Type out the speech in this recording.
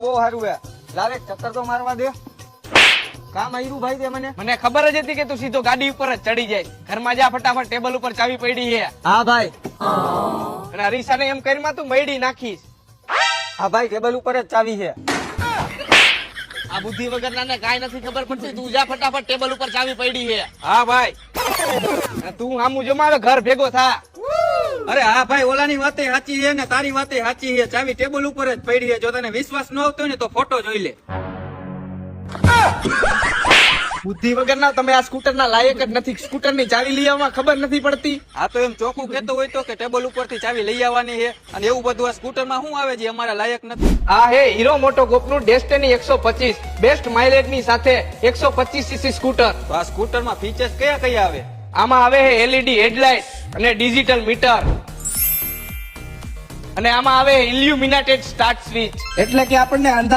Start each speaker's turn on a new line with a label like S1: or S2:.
S1: બહુ સારું હે લાવે ચક્કર તો મારવા દે કામ આવ્યું ભાઈ તે મને
S2: ખબર જ હતી કે તું સીધો ગાડી ઉપર જ ચડી જાય. ઘરમાં જા ફટાફટ, ટેબલ ઉપર ચાવી પડી છે.
S1: હા ભાઈ
S2: અને હરીસાને એમ કરીમાં તું મયડી નાખીશ.
S1: હા ભાઈ ટેબલ ઉપર જ ચાવી છે.
S2: આ બુદ્ધિ વગરના ને કાંઈ નથી ખબર પડતી. તું જા ફટાફટ, ટેબલ ઉપર ચાવી પડી છે. હા ભાઈ અને તું આમું જમાવે ઘર ભેગો થા.
S1: અરે હા ભાઈ ઓલાની વાતે સાચી છે ને તારી વાતે સાચી છે. ચાવી ટેબલ ઉપર જ પડી છે. જો તને વિશ્વાસ ન આવતો હોય ને તો ફોટો જોઈ લે.
S2: બુદ્ધિ વગરના તમે આ સ્કૂટર ના લાયક જ નથી. સ્કૂટર ની ચાવી લઈ આવવા ખબર નથી પડતી.
S1: આ તો એમ ચોખ્ખું કેતો હોય તો કે ટેબલ ઉપરથી ચાવી લઈ આવવાની છે અને એવું બધું આ સ્કૂટર માં શું આવે છે અમારા લાયક નથી.
S2: આ હે હીરો મોટોકોર્પ નું ડેસ્ટિની 125 બેસ્ટ માઇલેજ ની સાથે 125 સીસી સ્કૂટર.
S1: તો આ સ્કૂટર માં ફીચર્સ કયા કયા આવે?
S2: આમાં આવે છે એલઈડી હેડલાઇટ અને ડિજિટલ મીટર, અને આમાં આવે ઇલ્યુમિનેટેડ સ્ટાર્ટ સ્વિચ.
S1: એટલે કે આપણને અંધારા